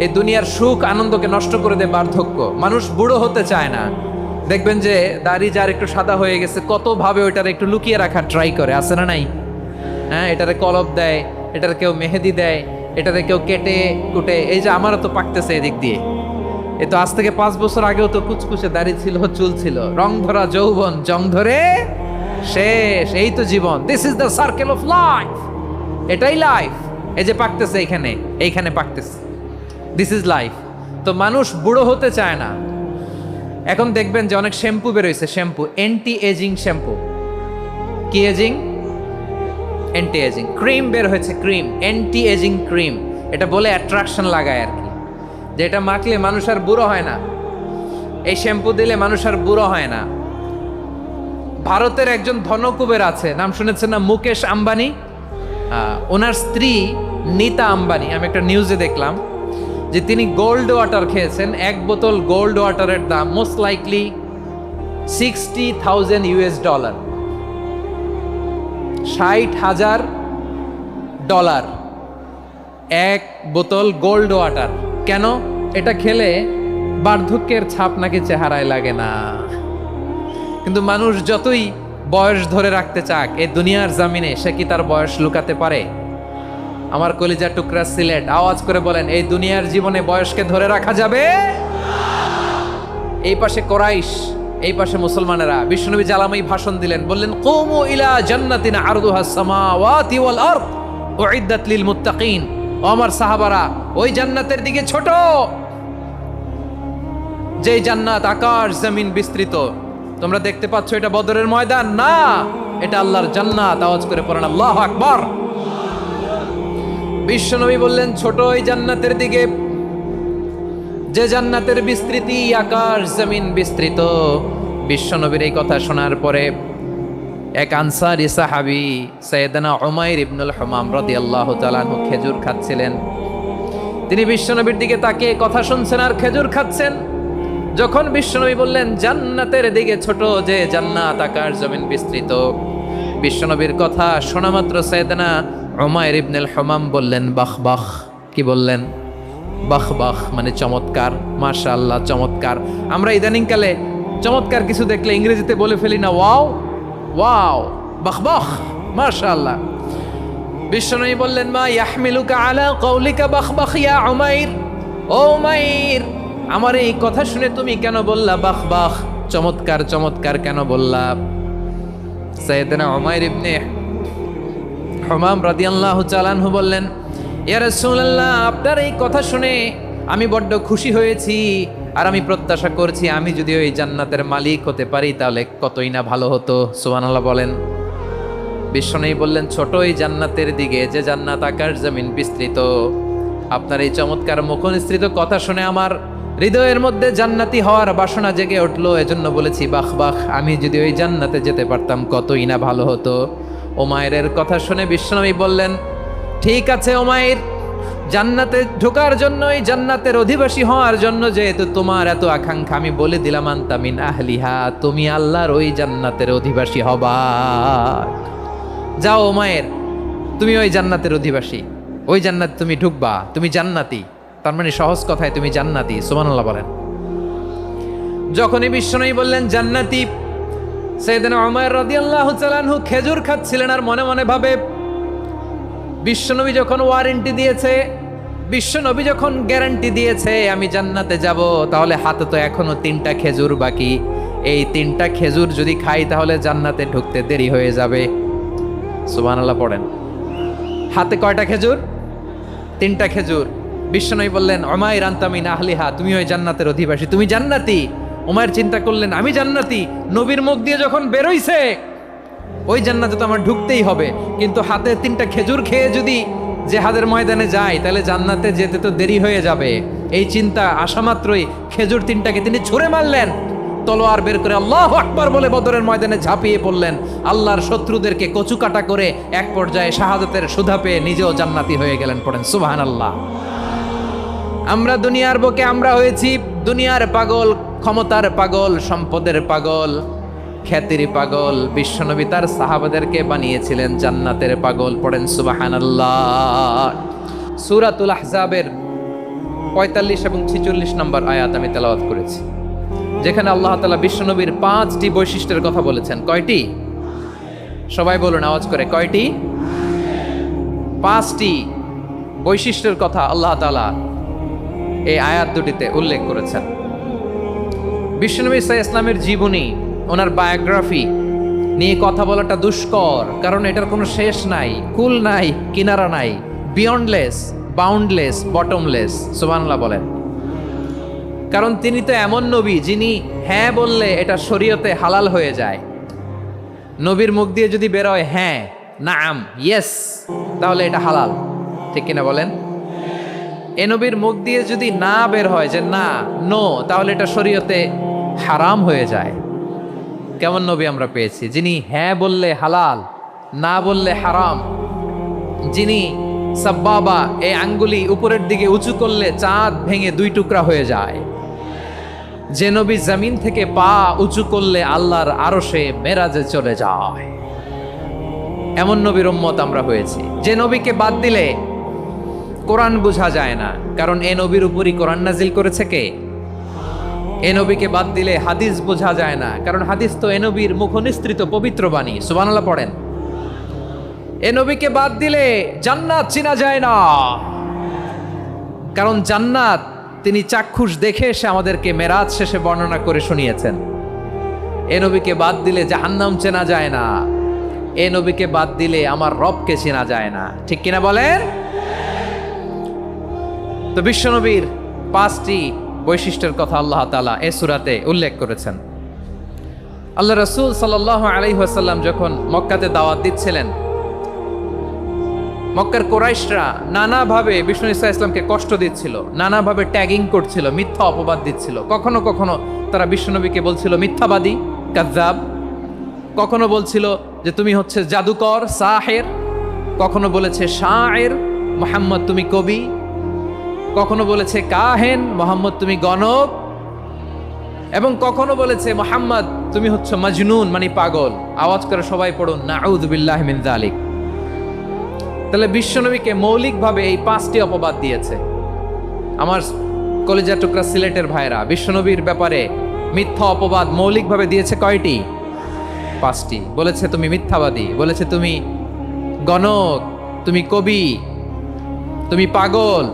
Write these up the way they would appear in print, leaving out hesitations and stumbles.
এই দুনিয়ার সুখ আনন্দকে নষ্ট করে দেয় বার্ধক্য। মানুষ বুড়ো হতে চায় না। দেখবেন যে দাড়ি যার একটু সাদা হয়ে গেছে কত ভাবে ওইটার একটু লুকিয়ে রাখার ট্রাই করে, আছে না নাই? হ্যাঁ, এটারে কলপ দেয়, এটার কেউ মেহেদি দেয়, এটারে কেউ কেটে কুটে। এই যে আমারও তো পাকতেছে এদিক দিয়ে, এ তো আজ থেকে 5 বছর আগেও তো কুচকুচে দাড়ি ছিল, চুল ছিল, রং ধরা যৌবন জং ধরে শেষ। এই তো জীবন, this is the circle of life. এটাই লাইফ। এই যে পাকতেছে এইখানে পাকতেছে, দিস ইজ লাইফ। তো মানুষ বুড়ো হতে চায় না। এখন দেখবেন যে অনেক শ্যাম্পু বেরোইছে, শ্যাম্পু অ্যান্টি এজিং শ্যাম্পু। কি এজিং? Anti ageing. ক্রিম বের হয়েছে, ক্রিম, অ্যান্টি এজিং ক্রিম। এটা বলে অ্যাট্রাকশন লাগায় আর কি, যে এটা মাখলে মানুষ আর বুড়ো হয় না, এই শ্যাম্পু দিলে মানুষ আর বুড়ো হয় না। ভারতের একজন ধনকুবের আছে, নাম শুনেছেন না? মুকেশ আম্বানি। ওনার স্ত্রী নীতা আম্বানি, আমি একটা নিউজে দেখলাম যে তিনি গোল্ড ওয়াটার খেয়েছেন। 1 বোতল গোল্ড ওয়াটারের দাম মোস্ট লাইকলি $60,000, $60,000 1 বোতল গোল্ড ওয়াটার। কেন? এটা খেলে বার্ধক্যের ছাপ নাকি চেহারায় লাগে না। কিন্তু মানুষ যতই বয়স ধরে রাখতে চাক এই দুনিয়ার জামিনে, সে কি তার বয়স লুকাতে পারে? আমার কলিজা টুকরা সিলেট, আওয়াজ করে বলেন, এই দুনিয়ার জীবনে বয়সকে ধরে রাখা যাবে? এই পাশে কোরাইশ, এই পাশে মুসলমানেরা। বিশ্বনবী জালামাই ভাষণ দিলেন, বললেন, কুমু ইলা জান্নাতিন আরদুহাস সামাওয়াতি ওয়াল আরদ উইদ্দাত লিল মুত্তাকিন। ও আমার সাহাবারা, ওই জান্নাতের দিকে ছোট, যে জান্নাত আকাশ জমিন বিস্তৃত। তোমরা দেখতে পাচ্ছ এটা বদরের ময়দান না, এটা আল্লাহর জান্নাত। আওয়াজ করে পড়েন আল্লাহু আকবার। বিশ্বনবী বললেন, ছোট ওই জান্নাতের দিকে, যে জান্নাতের বিস্তৃতি আকাশ জমিন বিস্তৃত। বিশ্বনবীর এই কথা শোনার পরে এক আনসারী সাহাবী সাইয়েদনা উমাইর ইবনুল হুমাম রাদিয়াল্লাহু তাআলা আনহু খেজুর খাচ্ছিলেন। তিনি বিশ্বনবীর দিকে তাকিয়ে কথা শুনছেন আর খেজুর খাচ্ছেন। যখন বিশ্বনবী বললেন জান্নাতের দিকে ছোট, যে জান্নাত আকাশ জমিন বিস্তৃত, বিশ্বনবীর কথা শোনা মাত্র সাইয়েদনা উমাইর ইবনুল হুমাম বললেন বাহ বাহ। কি বললেন? বাহ বাহ, মানে চমৎকার, মাশাআল্লাহ, চমৎকার। আমরা ইদানিং কালে চমৎকার কিছু দেখলে ইংরেজিতে বলে ফেলি না, ওয়াও ওয়াও, বাহ বাহ, মাশাআল্লাহ। বিশ্বনবী বললেন, মা ইয়াহমিলুকা আলা কওলিকা বাহ বাহ ইয়া উমাইর। ও উমাইর, আমার এই কথা শুনে তুমি কেন বললা বাহ বাহ, চমৎকার চমৎকার কেন বললা? সাইয়েদনা উমাইর ইবনে হুমাম রাদিয়াল্লাহু তাআলা আনহু বললেন, ইয়া রাসূলুল্লাহ, আপনার এই কথা শুনে আমি বড্ড খুশি হয়েছি, আর আমি প্রত্যাশা করছি আমি যদি ওই জান্নাতের মালিক হতে পারি তাহলে কতই না ভালো হতো। সুবহানাল্লাহ বলেন। বিশ্বনবী বললেন, ছোট ওই জান্নাতের দিকে, যে জান্নাত আকাশ জমিন বিস্তৃত। আপনার এই চমৎকার মুখনিসৃত কথা শুনে আমার হৃদয়ের মধ্যে জান্নাতি হওয়ার বাসনা জেগে উঠলো, এজন্য বলেছি বাহ বাহ, আমি যদি ওই জান্নাতে যেতে পারতাম কতই না ভালো হতো। উমাইরের কথা শুনে বিশ্বনবী বললেন, ঠিক আছে উমাইর, জান্নাতে ঢোকার জন্য, এই জান্নাতের অধিবাসী হওয়ার জন্য যেহেতু তোমার এত আকাঙ্ক্ষা, আমি বলে দিলাম আনতা মিন আহলিহা, তুমি আল্লাহর ওই জান্নাতের অধিবাসী হবা। যাও উমাইর, তুমি ওই জান্নাতের অধিবাসী, ওই জান্নাতে তুমি ঢুকবা, তুমি জান্নাতি। তার মানে সহজ কথায় তুমি জান্নাতি। সুবহানাল্লাহ বলেন। যখনই বিশ্বনবী বললেন জান্নাতি, সাইয়েদনা উমাইর রাদিয়াল্লাহু তাআলা আনহু খেজুর খাচ্ছিলেন আর মনে মনে ভাবে, বিশ্বনবী যখন ওয়ারেন্টি দিয়েছে, বিশ্বনবী যখন গ্যারান্টি দিয়েছে আমি জান্নাতে যাব, তাহলে হাতে তো এখনো 3টা খেজুর বাকি। এই 3টা খেজুর যদি খাই তাহলে জান্নাতে ঢুকতে দেরি হয়ে যাবে। সুবহানাল্লাহ পড়েন। হাতে কয়টা খেজুর? 3টা খেজুর। বিশ্বনবী বললেন, উমাইর আনতা মিন আহলিহা, তুমি ওই জান্নাতের অধিবাসী, তুমি জান্নাতি। উমাইর চিন্তা করলেন, আমি জান্নাতি, নবীর মুখ দিয়ে যখন বেরোইছে ওই জান্নাতে তো আমার ঢুকতেই হবে, কিন্তু হাতে 3টা খেজুর খেয়ে যদি জিহাদের ময়দানে যাই তাহলে জান্নাতে যেতে তো দেরি হয়ে যাবে। এই চিন্তা আসা মাত্রই খেজুর 3টাকে তিনি ছুঁড়ে মারলেন, তলোয়ার বের করে আল্লাহু আকবার বলে বদরের ময়দানে ঝাঁপিয়ে পড়লেন। আল্লাহর শত্রুদেরকে কচুকাটা করে এক পর্যায়ে শাহাদাতের সুধা পেয়ে নিজেও জান্নাতি হয়ে গেলেন। পড়েন সুবহানাল্লাহ। আমরা দুনিয়ার বুকে আমরা হয়েছি দুনিয়ার পাগল, ক্ষমতার পাগল, সম্পদের পাগল, খ্যাতির পাগল। বিশ্বনবী তার সাহাবাদেরকে বানিয়েছিলেন জান্নাতের পাগল। পড়েন সুবহানাল্লাহ। সূরাতুল আহজাবের 45 এবং 46 নম্বর আয়াত আমি তেলাওয়াত করেছি, যেখানে আল্লাহ তাআলা বিশ্বনবীর 5টি বৈশিষ্ট্যের কথা বলেছেন। কয়টি? সবাই বলুন আওয়াজ করে, কয়টি? 5টি বৈশিষ্ট্যের কথা আল্লাহ তাআলা এই আয়াত দুটিতে উল্লেখ করেছেন। বিশ্বনবী সাল্লাল্লাহু আলাইহি ওয়াসাল্লামের জীবনী, ওনার বায়োগ্রাফি নিয়ে কথা বলাটা দুষ্কর, কারণ এটার কোনো শেষ নাই, কুল নাই, কিনারা নাই, বিয়ন্ডলেস, বাউন্ডলেস, বটমলেস। সুবহানাল্লাহ বলেন। কারণ তিনি তো এমন নবী যিনি হ্যাঁ বললে এটা শরীয়তে হালাল হয়ে যায়। নবীর মুখ দিয়ে যদি বেরোয় হ্যাঁ, নাম, ইয়েস, তাহলে এটা হালাল, ঠিক কিনা বলেন? এ নবীর মুখ দিয়ে যদি না বের হয় যে না, নো, তাহলে এটা শরীয়তে হারাম হয়ে যায়। কেমন নবী আমরা পেয়েছি, যিনি হ্যাঁ বললে হালাল, না বললে হারাম, যিনি সাব্বাবা, এই আঙ্গুলি উপরের দিকে উঁচু করলে চাঁদ ভেঙে 2 টুকরা হয়ে যায়, যে নবী জমিন থেকে পা উঁচু করলে আল্লাহর আরশে মেরাজে চলে যায়, এমন নবীর উম্মত আমরা হয়েছি। যে নবীকে বাদ দিলে কোরআন বোঝা যায় না, কারণ এ নবীর উপরই কোরআন নাজিল করেছে কে? এ নবীকে বাদ দিলে হাদিস বোঝা যায় না, কারণ হাদিস তো এ নবীর মুখনিসৃত পবিত্র বাণী। সুবহানাল্লাহ পড়েন। এ নবীকে বাদ দিলে জান্নাত চিনা যায় না, কারণ জান্নাত তিনি চাক্ষুষ দেখে এসে আমাদেরকে মেরাজ শেষে বর্ণনা করে শুনিয়েছেন। এ নবীকে বাদ দিলে জাহান্নাম চেনা যায় না, এ নবীকে বাদ দিলে আমার রবকে চেনা যায় না, ঠিক কিনা বলেন? তো বিশ্বনবীর 5টি বৈশিষ্ট্যের কথা আল্লাহ তাআলা এই সূরাতে উল্লেখ করেছেন। আল্লাহ রাসূল সাল্লাল্লাহু আলাইহি ওয়াসাল্লাম যখন মক্কাতে দাওয়াত দিচ্ছিলেন, মক্কার কুরাইশরা নানাভাবে বিষ্ণু ঈসা ইসলামকে কষ্ট দিচ্ছিল, নানাভাবে ট্যাগিং করছিল, মিথ্যা অপবাদ দিচ্ছিল। কখনো কখনো তারা বিশ্বনবীকে বলছিল মিথ্যাবাদী, কাযযাব। কখনো বলছিল যে তুমি হচ্ছে জাদুকর, সাহের। কখনো বলেছে শায়ের, মুহাম্মদ তুমি কবি। কখনো বলেছে কাহেন, মুহাম্মদ তুমি গণক। এবং কখনো বলেছে মুহাম্মদ তুমি হচ্ছে মাজনুন, মানে পাগল। আওয়াজ করে সবাই পড়ুন নাউযু বিল্লাহি মিন যালিক। তাহলে বিশ্বনবীকে মৌলিকভাবে এই 5টি অপবাদ দিয়েছে। আমার কলেজা টুকরা সিলেটের ভাইরা, বিশ্বনবীর ব্যাপারে মিথ্যা অপবাদ মৌলিকভাবে দিয়েছে কয়টি? 5টি। বলেছে তুমি মিথ্যাবাদী, বলেছে তুমি গণক, তুমি কবি, তুমি পাগল,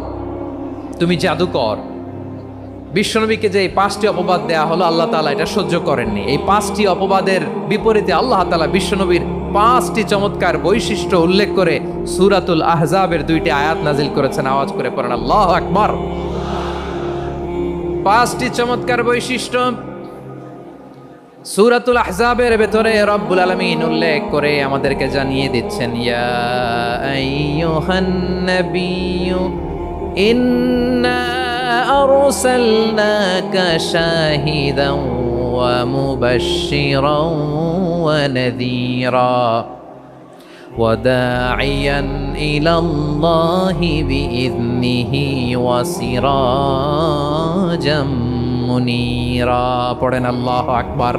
তুমি জাদুকর। বিশ্বনবীকে যে এই 5টি অপবাদ দেয়া হলো, আল্লাহ তাআলা এটা সহ্য করেননি। এই 5টি অপবাদের বিপরীতে আল্লাহ তাআলা বিশ্বনবীর 5টি চমৎকার বৈশিষ্ট্য উল্লেখ করে সূরাতুল আহজাবের 2টি আয়াত নাজিল করেছেন। আওয়াজ করে পড়েন আল্লাহু আকবার। 5টি চমৎকার বৈশিষ্ট্য সূরাতুল আহজাবের ভেতরে রব্বুল আলামিন উল্লেখ করে আমাদেরকে জানিয়ে দিচ্ছেন, ইয়া আইয়ুহান নাবিয়্যু ইন্না আরসালনাকা শাহিদান ওয়া মুবাশশিরান ওয়া নাযীরা ওয়া দাঈয়ান ইলাল্লাহি বিইذনিহি ওয়া সিরাজাম মুনীরা। পড়েন আল্লাহু আকবার।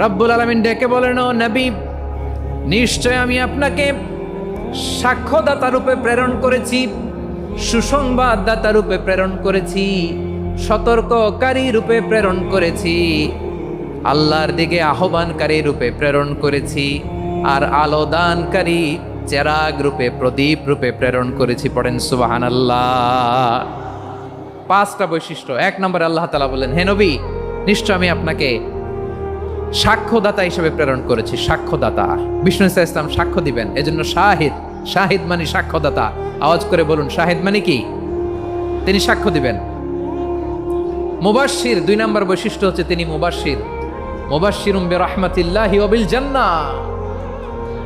রব্বুল আলামিন ডেকে বলেন, ও নবী, নিশ্চয় আমি আপনাকে সাক্ষ্যদাতা রূপে প্রেরণ করেছি, সুসংবাদদাতা রূপে প্রেরণ করেছি, সতর্ককারী রূপে প্রেরণ করেছি, আল্লাহর দিকে আহ্বানকারী রূপে প্রেরণ করেছি, আর আলো দানকারী চেরাগ রূপে, প্রদীপ রূপে প্রেরণ করেছি। পড়েন সুবহানাল্লাহ। 5টা বৈশিষ্ট্য। 1 নম্বরে আল্লাহ তাআলা বলেন, হে নবী, নিশ্চয় আমি আপনাকে সাক্ষ্যদাতা হিসেবে প্রেরণ করেছি। সাক্ষ্যদাতা, বিষ্ণু ঈসা ইসলাম সাক্ষ্য দিবেন, এজন্য শাহিদ। শাহিদ মানে সাক্ষ্যদাতা। আওয়াজ করে বলুন, শাহিদ মানে কি? তিনি সাক্ষ্য দিবেন। মুবাশশির, 2 নম্বর বৈশিষ্ট্য হচ্ছে তিনি মুবাশশির। মুবাশশিরুম বিরাহমাতিল্লাহি ওয়া বিল জান্নাহ।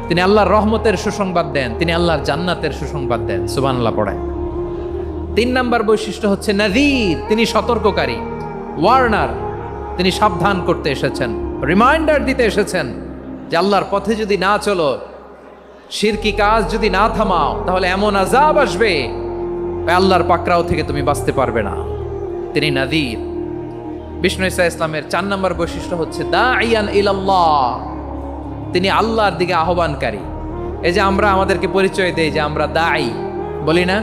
তিনি আল্লাহর রহমতের সুসংবাদ দেন, তিনি আল্লাহর জান্নাতের সুসংবাদ দেন। সুবহানাল্লাহ পড়েন। 3 নম্বর বৈশিষ্ট্য হচ্ছে নাযীর, তিনি সতর্ককারী, ওয়ার্নার। তিনি সাবধান করতে এসেছেন, রিমাইন্ডার দিতে এসেছেন যে আল্লাহর পথে যদি না চলো, শিরকি কাজ যদি না থামাও, তাহলে এমন আযাব আসবে আল্লাহর পাকড়াও থেকে তুমি বাঁচতে পারবে না। তিনি নাযীর। বিষ্ণু ঈসা ইসলামের 4 নম্বর বৈশিষ্ট্য হচ্ছে দাঈয়ান ইলাল্লাহ, তিনি আল্লাহর দিকে আহ্বানকারী। এই যে আমরা আমাদেরকে পরিচয় দেই যে আমরা দাঈ, বলি না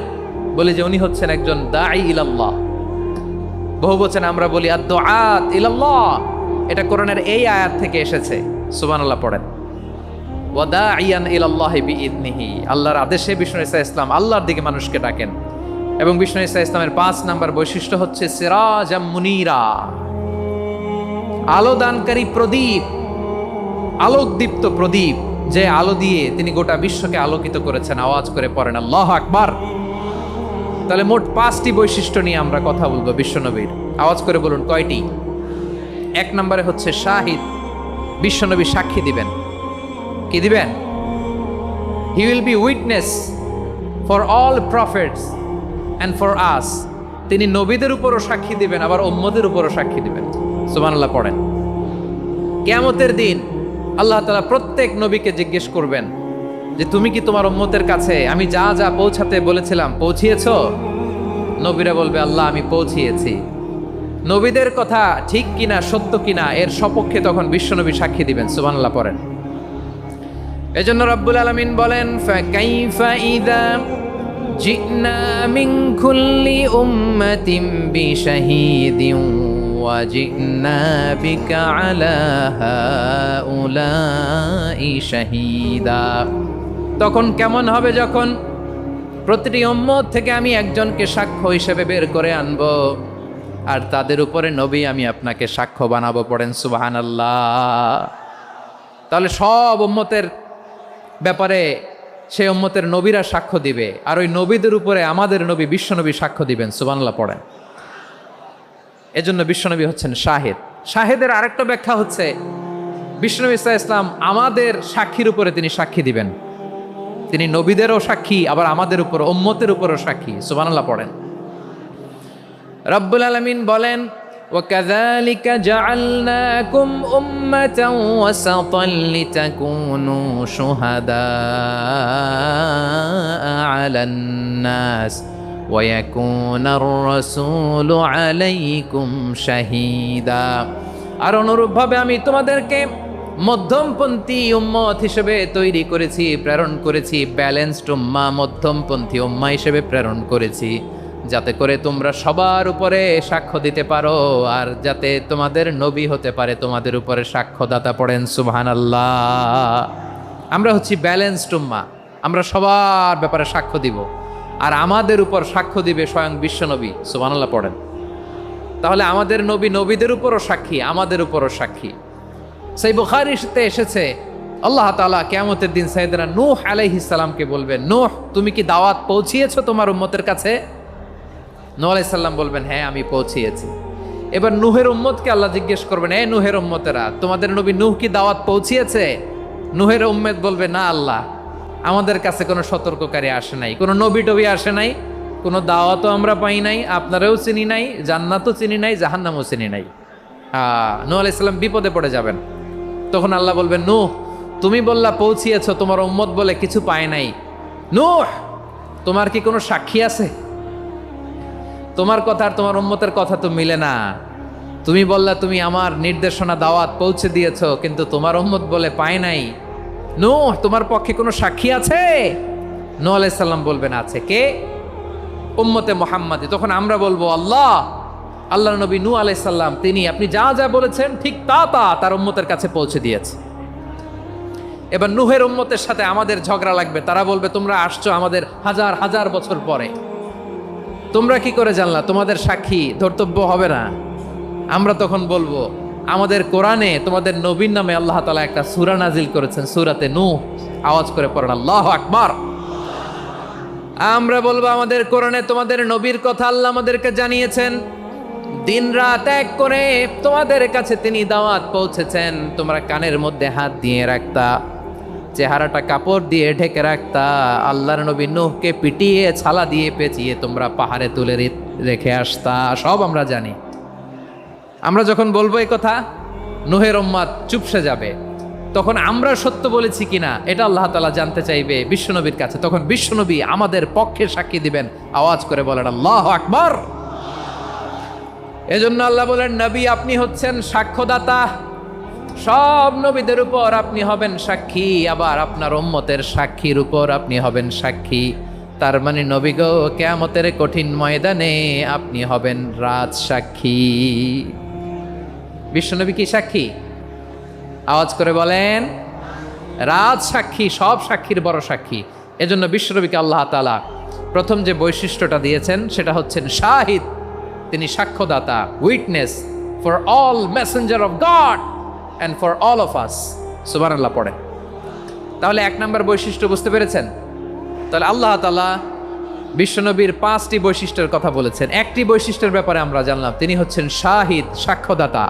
বলি যে উনি হচ্ছেন একজন দাঈ ইলাল্লাহ। বহু বচনে আমরা বলি আদ-দুআত ইলাল্লাহ। এটা কোরআনের এই আয়াত থেকে এসেছে। সুবহানাল্লাহ পড়েন। ওয়া দাঈয়ান ইলাল্লাহি বিইذনিহি। আল্লাহর আদেশে বিষ্ণু ঈসা ইসলাম আল্লাহর দিকে মানুষকে ডাকেন। এবং বিষ্ণু ঈসা ইসলামের 5 নাম্বার বৈশিষ্ট্য হচ্ছে সিরাজাম মুনীরা, আলো দানকারী প্রদীপ, আলোকদীপ্ত প্রদীপ, যে আলো দিয়ে তিনি গোটা বিশ্বকে আলোকিত করেছেন। আওয়াজ করে পড়েন আল্লাহু আকবার। তাহলে মোট 5টি বৈশিষ্ট্য নিয়ে আমরা কথা বলবো বিশ্বনবীর। আওয়াজ করে বলুন কয়টি? 1 নম্বরে হচ্ছে শাহিদ, বিশ্বনবী সাক্ষী দিবেন। কি দিবেন? He will be witness for all prophets and for us. তিনি নবীদের উপরও সাক্ষী দিবেন, আবার উম্মতের উপরও সাক্ষী দিবেন। সুবহানাল্লাহ পড়েন। কিয়ামতের দিন আল্লাহ তাআলা প্রত্যেক নবীকে জিজ্ঞেস করবেন যে তুমি কি তোমার উম্মতের কাছে আমি যা যা পৌঁছাতে বলেছিলাম পৌঁছিয়েছো? নবীরা বলবে আল্লাহ আমি পৌঁছিয়েছি। নবীদের কথা ঠিক কিনা, সত্য কিনা, এর সপক্ষে তখন বিশ্বনবী সাক্ষী দিবেন। সুবহানাল্লাহ পড়েন। এজন্য রব্বুল আলামিন বলেন ফাকাইফা ইযা জিনা মিন কুল্লি উম্মাতিন বিশাহীদিন ওয়া জিনা বিকা আলা হাউলাই শাহীদা। তখন কেমন হবে যখন প্রতিটি উম্মত থেকে আমি একজনকে সাক্ষ্য হিসেবে বের করে আনবো, আর তাদের উপরে নবী আমি আপনাকে সাক্ষ্য বানাবো। পড়েন সুবহানাল্লাহ। তাহলে সব উম্মতের ব্যাপারে সেই উম্মতের নবীরা সাক্ষ্য দিবে, আর ওই নবীদের উপরে আমাদের নবী বিশ্বনবী সাক্ষ্য দিবেন। সুবহানাল্লাহ পড়েন। এজন্য বিশ্বনবী হচ্ছেন শাহেদ। শাহেদের আরেকটা ব্যাখ্যা হচ্ছে বিশ্বনবী সাল্লাল্লাহু আলাইহি ওয়াসাল্লাম আমাদের সাক্ষীর উপরে তিনি সাক্ষী দিবেন। তিনি নবীদেরও সাক্ষী, আবার আমাদের উপর উম্মতের উপরও সাক্ষী। সুবহানাল্লাহ পড়েন। রব্বুল আলামিন বলেন وَكَذَلِكَ جَعَلْنَاكُمْ أُمَّةً وَسَطًا لِتَكُونُوا شُهَدَاءَ عَلَى النَّاسِ وَيَكُونَ الرَّسُولُ عَلَيْكُمْ شَهِيدًا। আর অনুরূপভাবে আমি তোমাদেরকে মধ্যমপন্থী উম্মত হিসেবে তৈরি করেছি, প্রেরণ করেছি। ব্যালেন্সড উম্মাহ, মধ্যমপন্থী উম্মাহ হিসেবে প্রেরণ করেছি, যাতে করে তোমরা সবার উপরে সাক্ষ্য দিতে পারো, আর যাতে তোমাদের নবী হতে পারে তোমাদের উপরে সাক্ষ্যদাতা। পড়েন সুবহানাল্লাহ। আমরা হচ্ছি ব্যালেন্সড উম্মাহ, আমরা সবার ব্যাপারে সাক্ষ্য দিব, আর আমাদের উপর সাক্ষ্য দিবে স্বয়ং বিশ্বনবী। সুবহানাল্লাহ পড়েন। তাহলে আমাদের নবী নবীদের উপরও সাক্ষী, আমাদের উপরও সাক্ষী। সেই বুখারীতে এসেছে আল্লাহ তাআলা কিয়ামতের দিন সাইয়েদনা নূহ আলাইহিস সালামকে বলবেন, নূহ তুমি কি দাওয়াত পৌঁছিয়েছো তোমার উম্মতের কাছে? নূহ আলাইহিস সালাম বলবেন হ্যাঁ আমি পৌঁছিয়েছি। এবার নূহের উম্মতকে আল্লাহ জিজ্ঞেস করবেন, এই নূহের উম্মতেরা তোমাদের নবী নূহ কি দাওয়াত পৌঁছিয়েছে? নূহের উম্মত বলবে না আল্লাহ, আমাদের কাছে কোনো সতর্ককারী আসে নাই, কোনো নবী টবি আসে নাই, কোনো দাওয়াতও আমরা পাই নাই, আপনারাও চিনি নাই, জান্নাতও চিনি নাই, জাহান্নামও চিনি নাই। নূহ আলাইহিস সালাম বিপদে পড়ে যাবেন। তখন আল্লাহ বলবেন নূহ তুমি বললা পৌঁছিয়েছো, তোমার উম্মত বলে কিছু পায় নাই। নূহ তোমার কি কোনো সাক্ষী আছে? তোমার কথা আর তোমার উম্মতের কথা তো মিলে না। তুমি বললা তুমি আমার নির্দেশনা দাওয়াত পৌঁছে দিয়েছো, কিন্তু তোমার উম্মত বলে পায় নাই। নূহ তোমার পক্ষে কোনো সাক্ষী আছে? নূহ আলাইহিস সালাম বলবেন আছে। কে? উম্মতে মুহাম্মাদি। তখন আমরা বলবো আল্লাহ, আল্লাহর নবী নূহ আলাইহিস সালাম তিনি আপনি যা যা বলেছেন ঠিক তা তা তার উম্মতের কাছে পৌঁছে দিয়েছে। এবার নূহের উম্মতের সাথে আমাদের ঝগড়া লাগবে। তারা বলবে তোমরা আসছো আমাদের হাজার হাজার বছর পরে, তোমরা কি করে জানলা? তোমাদের সাক্ষী ধর্তব্য হবে না? আমরা তখন বলবো আমাদের কোরআনে তোমাদের নবীর নামে আল্লাহ তাআলা একটা সূরা নাজিল করেছেন, সূরাতে নূহ। আওয়াজ করে পড়েন আল্লাহু আকবার। আমরা বলবো আমাদের কোরআনে তোমাদের নবীর কথা আল্লাহ আমাদেরকে জানিয়েছেন, দিন রাত এক করে তোমাদের কাছে তিনি দাওয়াত পৌঁছেছেন। তোমরা কানের মধ্যে হাত দিয়ে রাখতা, চেহারাটা কাপড় দিয়ে ঢেকে রাখতা, আল্লাহর নবী নূহকে পিটিয়ে ছালা দিয়ে পেঁচিয়ে তোমরা পাহাড়ে তুলে রেখে আসতা। সব আমরা জানি। আমরা যখন বলবো এই কথা, নূহের উম্মত চুপসে যাবে। তখন আমরা সত্য বলেছি কিনা এটা আল্লাহ তাআলা জানতে চাইবে বিশ্বনবীর কাছে। তখন বিশ্বনবী আমাদের পক্ষে সাক্ষী দিবেন। আওয়াজ করে বলেন আল্লাহু আকবার। এজন্য আল্লাহ বলেন নবী আপনি হচ্ছেন সাক্ষ্যদাতা, সব নবীদের উপর আপনি হবেন সাক্ষী, আবার আপনার উম্মতের সাক্ষীর উপর আপনি হবেন সাক্ষী। তার মানে নবী গো, কিয়ামতের কঠিন ময়দানে আপনি হবেন রাজ সাক্ষী। বিশ্বনবী কি সাক্ষী? আওয়াজ করে বলেন, রাজ সাক্ষী, সব সাক্ষীর বড় সাক্ষী। এজন্য বিশ্বনবীকে আল্লাহ তাআলা প্রথম যে বৈশিষ্ট্যটা দিয়েছেন সেটা হচ্ছেন শাহিদ। তিনি সাক্ষ্যদাতা, witness for all messenger of God and for all of us. সুবহানাল্লাহ পড়ে। তাহলে এক নম্বর বৈশিষ্ট্য বুঝতে পেরেছেন? তাহলে আল্লাহ তাআলা বিশ্বনবীর 5টি বৈশিষ্ট্যের কথা বলেছেন। একটি বৈশিষ্ট্যের ব্যাপারে আমরা জানলাম, তিনি হচ্ছেন শাহিদ, সাক্ষ্যদাতা,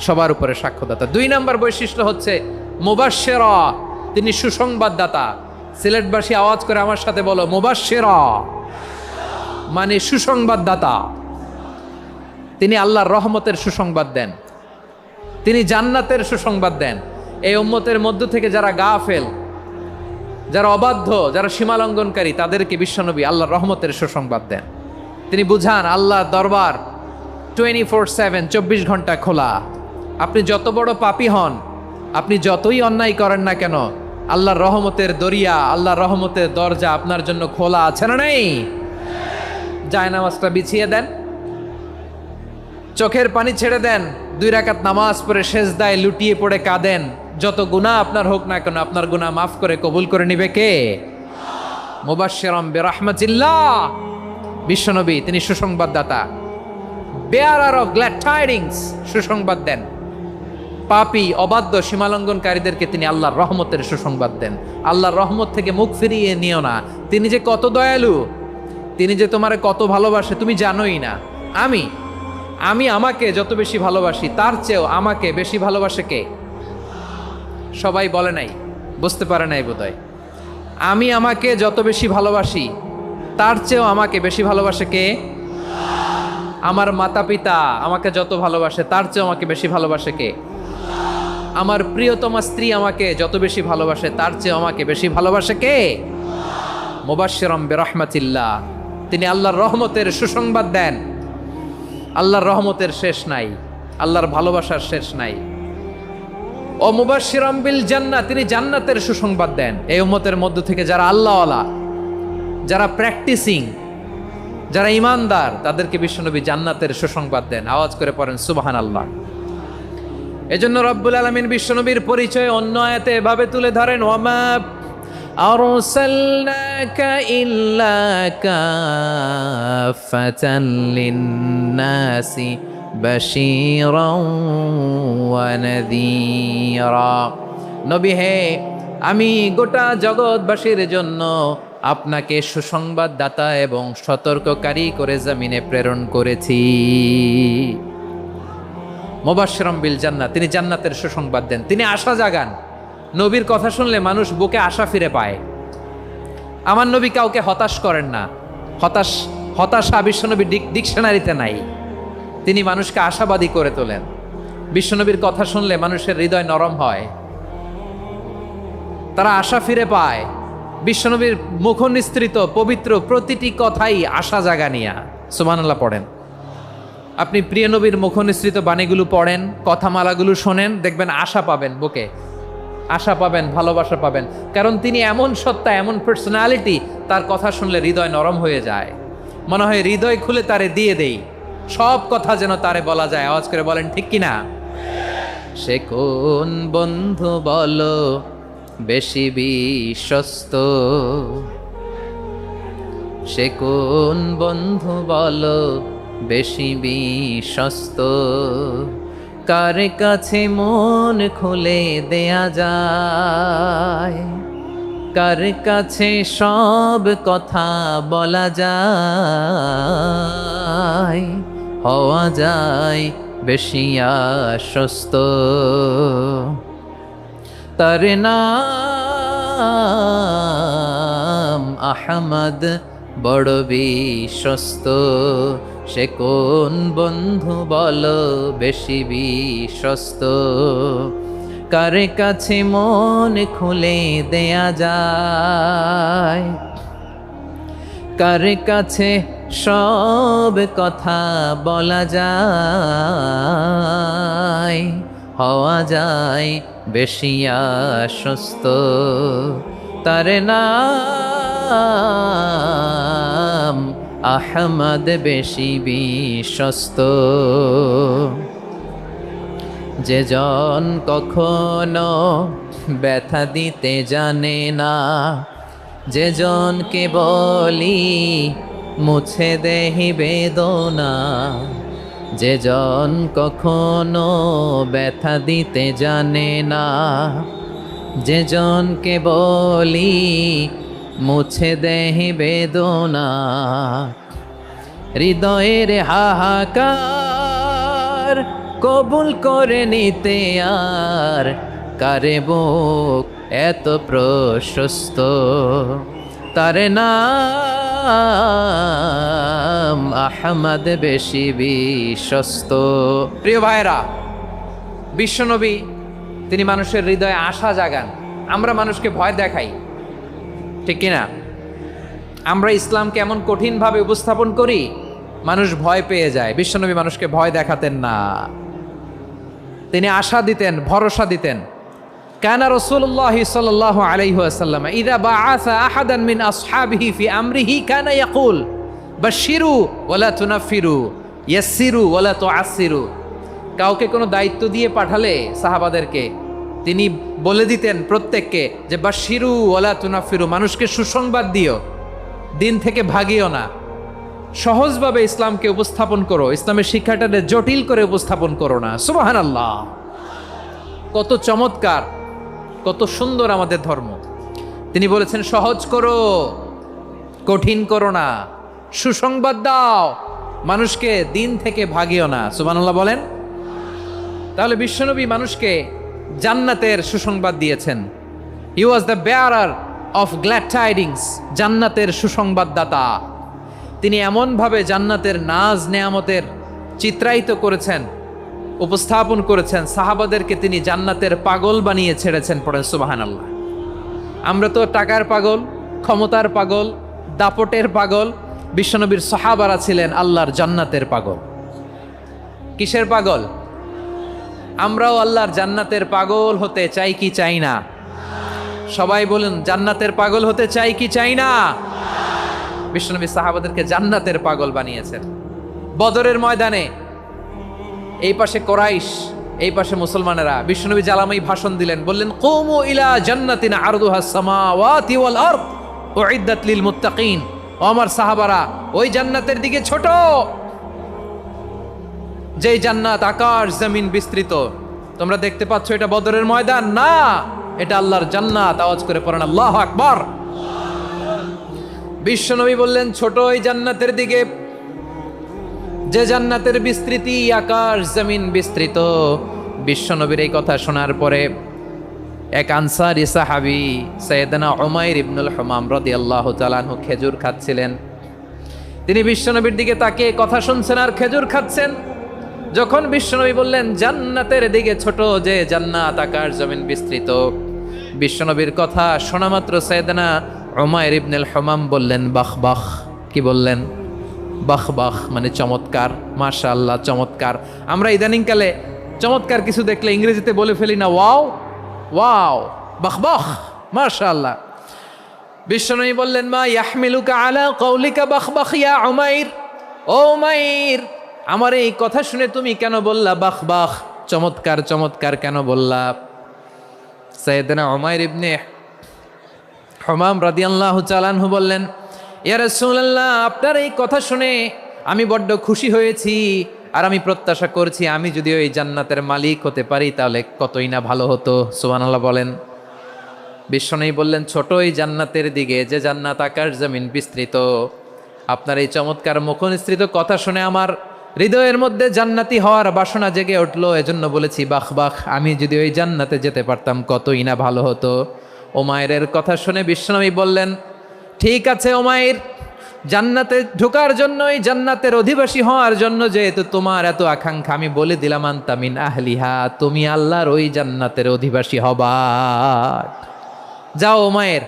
সবার উপরে সাক্ষ্যদাতা। 2 নম্বর বৈশিষ্ট্য হচ্ছে মুবাশশিরা, তিনি সুসংবাদদাতা। সিলেটবাসী আওয়াজ করে আমার সাথে বলো, মুবাশশিরা মানে সুসংবাদদাতা। তিনি আল্লাহর রহমতের সুসংবাদ দেন, তিনি জান্নাতের সুসংবাদ দেন। এই উম্মতের মধ্য থেকে যারা গাফেল, যারা অবাধ্য, যারা সীমালঙ্ঘনকারী, তাদেরকে বিশ্বনবী আল্লাহর রহমতের সুসংবাদ দেন। তিনি বুঝান আল্লাহর দরবার 24/7, 24 ঘন্টা খোলা। আপনি যত বড় পাপী হন, আপনি যতই অন্যায় করেন না কেন, আল্লাহর রহমতের দরিয়া, আল্লাহর রহমতের দরজা আপনার জন্য খোলা আছে না নেই? জায়নামাজটা বিছিয়ে দেন, চোখের পানি ছেড়ে দেন, 2 রাকাত নামাজ পড়ে সেজদায় লুটিয়ে পড়ে কাঁদেন। যত গুনাহ আপনার হোক না কেন, আপনার গুনাহ মাফ করে কবুল করে নিবে কে? মুবাশশিরাম বিরাহমাতিল্লাহ। বিশ্বনবী তিনি সুসংবাদদাতা, বেয়ারার অফ গ্ল্যাড টাইডিংস, সুসংবাদ দেন। পাপী, অবাধ্য, সীমালঙ্ঘনকারীদেরকে তিনি আল্লাহর রহমতের সুসংবাদ দেন। আল্লাহর রহমত থেকে মুখ ফিরিয়ে নিও না। তিনি যে কত দয়ালু, তিনি যে তোমারে কত ভালোবাসে তুমি জানোই না। আমি আমাকে যত বেশি ভালোবাসি, তার চেয়েও আমাকে বেশি ভালোবাসে কে? সবাই বলে নাই, বুঝতে পারে নাই বোধহয়। আমি আমাকে যত বেশি ভালোবাসি, তার চেয়েও আমাকে বেশি ভালোবাসে কে? আমার মাতা পিতা আমাকে যত ভালোবাসে, তার চেয়েও আমাকে বেশি ভালোবাসে কে? আমার প্রিয়তমা স্ত্রী আমাকে যত বেশি ভালোবাসে, তার চেয়েও আমাকে বেশি ভালোবাসে কে? মুবাশশিরাম বিরাহমাতিল্লাহ, তিনি আল্লাহর রহমতের সুসংবাদ দেন। আল্লাহর রহমতের শেষ নাই, আল্লাহর ভালোবাসার শেষ নাই। ও মুবাশশিরাম বিল জান্নাহ, তিনি জান্নাতের সুসংবাদ দেন। এই উম্মতের মধ্য থেকে যারা আল্লাহওয়ালা, যারা প্র্যাকটিসিং, যারা ইমানদার, তাদেরকে বিশ্বনবী জান্নাতের সুসংবাদ দেন। আওয়াজ করে পড়েন সুবহানাল্লাহ। এজন্য রব্বুল আলামিন বিশ্বনবীর পরিচয় অন্য আয়াতে এভাবে তুলে ধরেন, ওয়ামা আরসালনাকা ইল্লা কাফাতান লিন্নাসি বাশীরাও ওয়া নাযীরা। নবী হে, আমি গোটা জগৎবাসীর জন্য আপনাকে সুসংবাদদাতা এবং সতর্ককারী করে জমিনে প্রেরণ করেছি। মুবাশশিরাম বিল জান্নাহ, তিনি জান্নাতের সুসংবাদ দেন, তিনি আশা জাগান। নবীর কথা শুনলে মানুষ বুকে আশা ফিরে পায়। আমার নবী কাউকে হতাশ করেন না। হতাশা বিশ্বনবীর ডিকশনারিতে নাই। তিনি মানুষকে আশাবাদী করে তোলেন। বিশ্বনবীর কথা শুনলে মানুষের হৃদয় নরম হয়, তারা আশা ফিরে পায়। বিশ্বনবীর মুখ নিঃসৃত পবিত্র প্রতিটি কথাই আশা জাগানিয়া। সুবহানাল্লাহ পড়েন। আপনি প্রিয় নবীর মুখ নিঃসৃত বাণীগুলো পড়েন, কথামালাগুলো শোনেন, দেখবেন আশা পাবেন, বুকে আশা পাবেন, ভালোবাসা পাবেন। কারণ তিনি এমন সত্তা, এমন পার্সোনালিটি, তার কথা শুনলে হৃদয় নরম হয়ে যায়। মনে হয় হৃদয় খুলে তারে দিয়ে দেই, সব কথা যেন তারে বলা যায়। আওয়াজ করে বলেন ঠিক কিনা? সে কোন বন্ধু বলো বেশি বিশ্বস্ত, সে কোন বন্ধু বলো বেশি বিশ্বস্ত, কার কাছে মন খুলে দেয়া যায়, কার কাছে সব কথা বলা যায়, হওয়া যায় বেশি আশ্বস্ত। তার নাম আহমদ, বড় বিশ্বস্ত। সে কোন বন্ধু বলো বেশি বিশ্বস্ত, কার কাছে মন খুলে দেয়া যায়, কার কাছে সব কথা বলা যায়, হওয়া যায় বেশি আশ্বস্ত। তার নাম নাম আহমদ বেশি বিশ্বস্ত। যে জন কখনো ব্যথা দিতে জানে না, যে জনকে বলি মুছে দেহি বেদনা, যে জন কখনো ব্যথা দিতে জানে না, যে জনকে বলি মুছে দেহি বেদনা, হৃদয়ের হাহাকার কবুল করে নিতে আর কারে বুক এত প্রশস্ত। তার নাম আহমদ বেশি বিশ্বস্ত। প্রিয় ভাইরা, বিশ্বনবী তিনি মানুষের হৃদয়ে আশা জাগান। আমরা মানুষকে ভয় দেখাই, ঠিক কিনা? আমরা ইসলামকে এমন কঠিনভাবে উপস্থাপন করি, মানুষ ভয় পেয়ে যায়। বিশ্বনবী মানুষকে ভয় দেখাতেন না, তিনি আশা দিতেন, ভরসা দিতেন। কানা রাসূলুল্লাহ সাল্লাল্লাহু আলাইহি ওয়াসাল্লাম ইযা বাআসা আহাদান মিন আসহাবিহি ফি আমরিহি কানা ইয়াকুল বাশশিরু ওয়ালা তুনাফিরু ইয়াসসিরু ওয়ালা তুআসসিরু। কাউকে কোনো দায়িত্ব দিয়ে পাঠালে সাহাবাদেরকে তিনি বলে দিতেন প্রত্যেককে যে বাশশিরু ওয়ালা তুনাফিরু, মানুষকে সুসংবাদ দিও, দিন থেকে ভাগিও না। সহজভাবে ইসলামকে উপস্থাপন করো, ইসলামের শিক্ষাটাকে জটিল করে উপস্থাপন করো না। সুবহানাল্লাহ, কত চমৎকার, কত সুন্দর আমাদের ধর্ম। তিনি বলেছেন সহজ করো, কঠিন করো না, সুসংবাদ দাও, মানুষকে দিন থেকে ভাগিও না। সুবহানাল্লাহ বলেন। তাহলে বিশ্বনবী মানুষকে জান্নাতের সুসংবাদ দিয়েছেন। He was the bearer of glad tidings, জান্নাতের সুসংবাদদাতা। তিনি এমনভাবে জান্নাতের নাজ নেয়ামতের চিত্রায়িত করেছেন, উপস্থাপন করেছেন, সাহাবাদেরকে তিনি জান্নাতের পাগল বানিয়ে ছেড়েছেন। পড়েন সুবহানাল্লাহ। আমরা তো টাকার পাগল, ক্ষমতার পাগল, দাপটের পাগল। বিশ্বনবীর সাহাবারা ছিলেন আল্লাহর জান্নাতের পাগল। কিসের পাগল? আমরাও আল্লাহর জান্নাতের পাগল হতে চাই কি চাই না? সবাই বলুন, জান্নাতের পাগল হতে চাই কি চাই না? বিশ্বনবী সাহাবাদেরকে জান্নাতের পাগল বানিয়েছেন। বদরের ময়দানে এই পাশে কোরাইশ, এই পাশে মুসলমানেরা। বিশ্বনবী জ্বালাময়ী ভাষণ দিলেন, বললেন কুমু ইলা জান্নাতিন আরদুহাস সামাওয়াতি ওয়াল আরদ উইদ্দাত লিল মুত্তাকিন। ও আমার সাহাবারা, ওই জান্নাতের দিকে ছোট, যেই জান্নাত আকাশ জমিন বিস্তৃত। তোমরা দেখতে পাচ্ছ এটা বদরের ময়দান না, এটা আল্লাহর জান্নাত। আওয়াজ করে পড়েন আল্লাহু আকবার। বিশ্বনবী বললেন ছোট ওই জান্নাতের দিকে, যে জান্নাতের বিস্তৃতি আকাশ জমিন বিস্তৃত। বিশ্বনবীর এই কথা শোনার পরে এক আনসারী সাহাবী সাইয়েদনা উমাইর ইবনুল হুমাম রাদিয়াল্লাহু তাআলা আনহু খেজুর খাচ্ছিলেন। তিনি বিশ্বনবীর দিকে তাকিয়ে কথা শুনছেন আর খেজুর খাচ্ছেন। যখন বিশ্বনবী বললেন জান্নাতের দিকে ছোট, যে জান্নাত আকাশ জমিন বিস্তৃত, বিশ্বনবীর কথা শোনা মাত্র সাইয়েদনা উমাইর ইবনুল হুমাম বললেন বাহ বাহ। কি বললেন? বাহ বাহ, মানে চমৎকার, মাশাআল্লাহ, চমৎকার। আমরা ইদানিংকালে চমৎকার কিছু দেখলে ইংরেজিতে বলে ফেলি না, ওয়াও ওয়াও, বাহ বাহ, মাশাআল্লাহ। বিশ্বনবী বললেন মা ইয়াহমিলুকা আলা কওলিকা বাহ বাহ ইয়া উমাইর। ও উমাইর, আমার এই কথা শুনে তুমি কেন বললা বাহ বাহ, চমৎকার চমৎকার কেন বললা? সাইয়েদনা উমাইর ইবনে হুমাম রাদিয়াল্লাহু তাআলা আনহু বললেন ইয়া রাসূলুল্লাহ, আপনার এই কথা শুনে আমি বড্ড খুশি হয়েছি, আর আমি প্রত্যাশা করছি আমি যদি ওই জান্নাতের মালিক হতে পারি তাহলে কতই না ভালো হতো। সুবহানাল্লাহ বলেন। বিশ্বনবী বললেন ছোট ওই জান্নাতের দিকে, যে জান্নাত আকাশ জমিন বিস্তৃত। আপনার এই চমৎকার মুখনিসৃত কথা শুনে আমার হৃদয়ের মধ্যে জান্নাতি হওয়ার বাসনা জেগে উঠলো, এজন্য বলেছি বাহ বাহ, আমি যদি ওই জান্নাতে যেতে পারতাম কতই না ভালো হতো। উমাইরের কথা শুনে বিশ্বনবী বললেন ঠিক আছে উমাইর, জান্নাতে ঢোকার জন্য, এই জান্নাতের অধিবাসী হওয়ার জন্য যেহেতু তোমার এত আকাঙ্ক্ষা, আমি বলে দিলাম আনতা মিন আহলিহা, তুমি আল্লাহর ওই জান্নাতের অধিবাসী হবা। যাও উমাইর,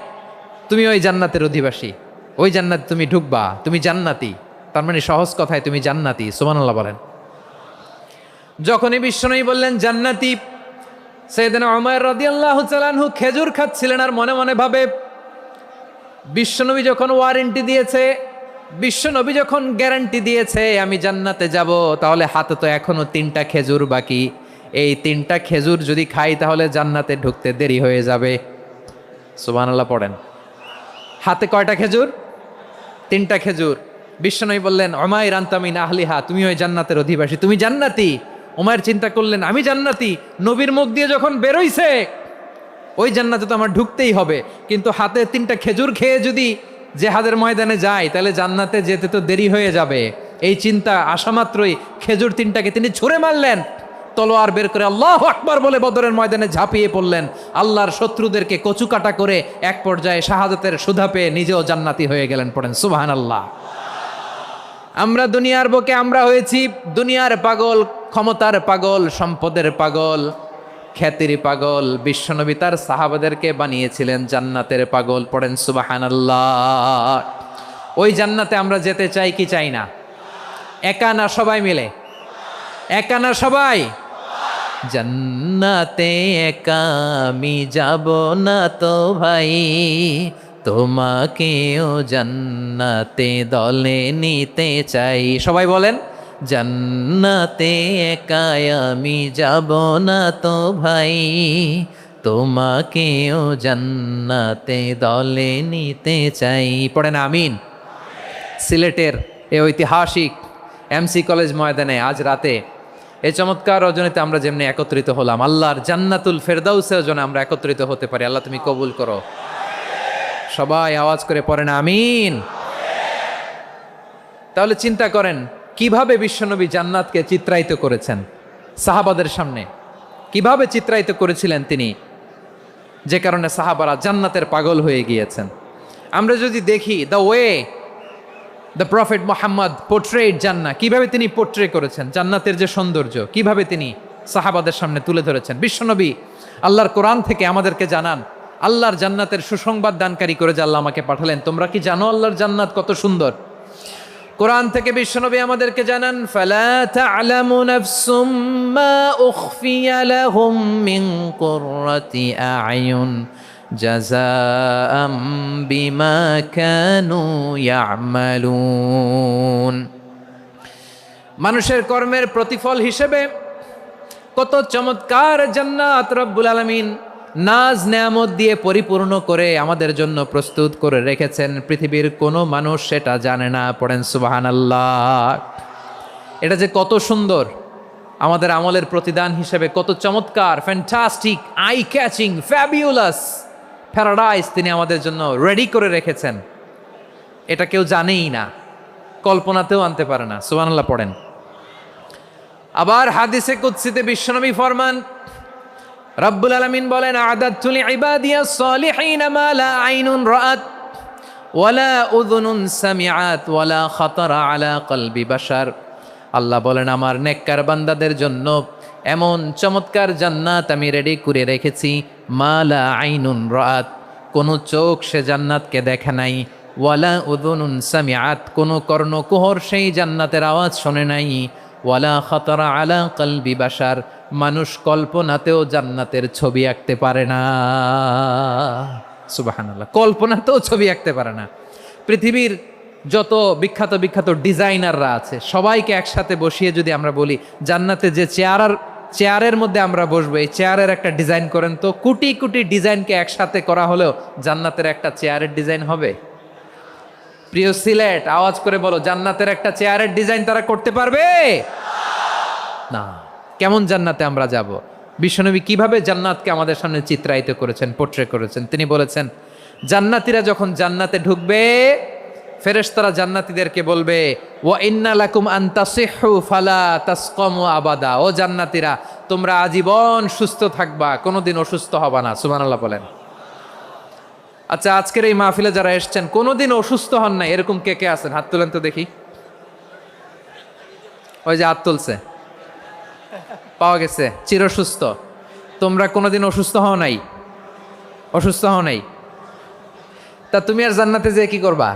তুমি ওই জান্নাতের অধিবাসী, ওই জান্নাতে তুমি ঢুকবা, তুমি জান্নাতি। তার মানে সহজ কথায় তুমি জান্নাতি। সুবহানাল্লাহ বলেন। যখনই বিশ্বনবী বললেন জান্নাতি, সাইয়েদনা উমাইর রাদিয়াল্লাহু তাআলা আনহু খেজুর খাচ্ছিলেন আর মনে মনে ভাবে বিশ্বনবী যখন ওয়ারেন্টি দিয়েছে, বিশ্বনবী যখন গ্যারান্টি দিয়েছে আমি জান্নাতে যাব, তাহলে হাতে তো এখনো 3টা খেজুর বাকি। এই 3টা খেজুর যদি খাই তাহলে জান্নাতে ঢুকতে দেরি হয়ে যাবে। সুবহানাল্লাহ পড়েন। হাতে কয়টা খেজুর? 3টা খেজুর। বিশ্বনবী বললেন, উমাইর আনতা মিন আহলিহা, তুমি ওই জান্নাতের অধিবাসী, তুমি জান্নাতি। উমাইর চিন্তা করলেন, আমি জান্নাতি, নবীর মুখ দিয়ে যখন বেরোইছে ওই জান্নাতে তো আমার ঢুকতেই হবে, কিন্তু হাতে 3টা খেজুর খেয়ে যদি জেহাদের ময়দানে যাই তাহলে জান্নাতে যেতে তো দেরি হয়ে যাবে। এই চিন্তা আসা মাত্রই খেজুর 3টাকে তিনি ছুঁড়ে মারলেন, তলোয়ার বের করে আল্লাহু আকবার বলে বদরের ময়দানে ঝাঁপিয়ে পড়লেন। আল্লাহর শত্রুদেরকে কচুকাটা করে এক পর্যায়ে শাহাদাতের সুধা পেয়ে নিজেও জান্নাতি হয়ে গেলেন। পড়েন সুবহানাল্লাহ। আমরা দুনিয়ার বুকে আমরা হয়েছি দুনিয়ার পাগল, ক্ষমতার পাগল, সম্পদের পাগল, খ্যাতির পাগল। বিশ্বনবী তার সাহাবাদেরকে বানিয়েছিলেন জান্নাতের পাগল। পড়েন সুবহানাল্লাহ। ওই জান্নাতে আমরা যেতে চাই কি চাই না? একা না সবাই মিলে? একা না সবাই? জান্নাতে একা আমি যাব না তো ভাই, তোমাকেও জান্নাতে দলে নিতে চাই। সবাই বলেন, জান্নাতে একা আমি যাব না তো ভাই, তোমাকেও জান্নাতে দলে নিতে চাই। পড়েন আমিন। সিলেটের এই ঐতিহাসিক এমসি কলেজ ময়দানে আজ রাতে এই চমৎকার রজনীতে আমরা যেমনি একত্রিত হলাম, আল্লাহর জান্নাতুল ফেরদাউসের জন্য আমরা একত্রিত হতে পারি। আল্লাহ তুমি কবুল করো। সবাই আওয়াজ করে পড়েন আমিন। তাহলে চিন্তা করেন কিভাবে বিশ্বনবী জান্নাতকে চিত্রায়িত করেছেন সাহাবাদের সামনে, কিভাবে চিত্রায়িত করেছিলেন তিনি, যে কারণে সাহাবারা জান্নাতের পাগল হয়ে গিয়েছেন। আমরা যদি দেখি the way the prophet Mohammad portrait জান্নাত, কিভাবে তিনি পোর্ট্রে করেছেন জান্নাতের যে সৌন্দর্য, কিভাবে তিনি সাহাবাদের সামনে তুলে ধরেছেন। বিশ্বনবী আল্লাহর কোরআন থেকে আমাদেরকে জানান, আল্লাহর জান্নাতের সুসংবাদ দানকারী করে যে আল্লাহ আমাকে পাঠালেন। তোমরা কি জানো আল্লাহর জান্নাত কত সুন্দর? কোরআন থেকে বিশ্বনবী আমাদেরকে জানান, ফালা তা'লামু নাফসুম মা উখফিয়া লাহুম মিন কুররাতি আ'য়ুন জাযাআম বিমা কানু ইয়া'মালুন। মানুষের কর্মের প্রতিফল হিসেবে কত চমৎকার জান্নাত রব্বুল আলামিন নাজ নেয়ামত দিয়ে পরিপূর্ণ করে আমাদের জন্য প্রস্তুত করে রেখেছেন। পৃথিবীর কোনো মানুষ সেটা জানে না। পড়েন সুবহানাল্লাহ। এটা যে কত সুন্দর, আমাদের আমলের প্রতিদান হিসেবে কত চমৎকার, fantastic, eye catching, fabulous paradise তিনি আমাদের জন্য রেডি করে রেখেছেন। এটা কেউ জানেই না, কল্পনাতেও আনতে পারে না। সুবহানাল্লাহ পড়েন। আবার হাদিসে কুদসিতে বিশ্বনবী ফরমান, রব্বুল আলামিন বলেন, আ'দাদতু লিইবাদিয়াস সালিহিন মা লা আইনুন রাআত ওয়ালা উযুনুন সামিআত ওয়ালা খাতারা আলা কলবি বাশার। আল্লাহ বলেন, আমার নেককার বান্দাদের জন্য এমন চমৎকার জান্নাত আমি রেডি করে রেখেছি, মা লা আইনুন রাআত, কোনো চোখ সে জান্নাতকে দেখে নাই, ওয়ালা উযুনুন সামিআত, কোনো কর্ণকুহর সেই জান্নাতের আওয়াজ শোনে নাই, ওয়ালা খাতারা আলা কলবি বাশার, মানুষ কল্পনাতেও জান্নাতের ছবি আঁকতে পারে না। সুবহানাল্লাহ, কল্পনাতেও ছবি আঁকতে পারে না। পৃথিবীর যত বিখ্যাত বিখ্যাত ডিজাইনাররা আছে সবাইকে একসাথে বসিয়ে যদি আমরা বলি জান্নাতে যে চেয়ারের মধ্যে আমরা বসবো, এই চেয়ারের একটা ডিজাইন করেন তো, কোটি কোটি ডিজাইনকে একসাথে করা হলেও জান্নাতের একটা চেয়ারের ডিজাইন হবে? প্রিয় সিলেট, আওয়াজ করে বলো, জান্নাতের একটা চেয়ারের ডিজাইন তারা করতে পারবে না। কেমন জান্নাতে আমরা যাব? বিশ্বনবী কিভাবে জান্নাতকে আমাদের সামনে চিত্রায়িত করেছেন, পোর্ট্রে করেছেন। তিনি বলেছেন, জান্নাতীরা যখন জান্নাতে ঢুকবে ফেরেশতারা জান্নাতীদেরকে বলবে, ওয়া ইন্না লাকুম আন তাসিহু ফালা তাসকামু আবাদা, ও জান্নাতীরা তোমরা আজীবন সুস্থ থাকবা, কোনোদিন অসুস্থ হবা না। সুবহানাল্লাহ বলেন। আচ্ছা, আজকের এই মাহফিলে যারা এসেছেন কোনোদিন অসুস্থ হন নাই এরকম কে কে আছেন? হাত তুলেন তো দেখি। ওই যে হাত তুলছে, পাওয়া গেছে, চিরসুস্থ। তোমরা কোনোদিন অসুস্থ হও নাই? অসুস্থ হও নাই? তা তুমি আর জান্নাতে যেয়ে কি করবা?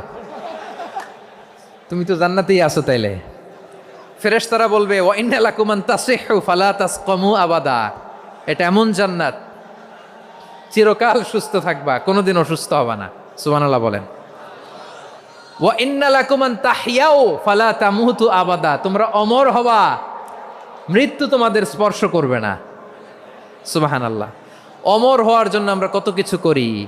তুমি তো জান্নাতেই আছো তাইলে। ফেরেশতারা বলবে, ওয়া ইন্না লাকুম আন তাসিহু ফালা তাসকামু আবাদা, এটা এমন জান্নাত চিরকাল সুস্থ থাকবা, কোনোদিন অসুস্থ হবা না। সুবহানাল্লাহ বলেন। ওয়া ইন্না লাকুম আন তাহইয়াও ফালা তামুতু আবাদা, তোমরা অমর হবা, মৃত্যু তোমাদের স্পর্শ করবে না। সুবহানাল্লাহ। অমর হওয়ার জন্য আমরা কত কিছু করি।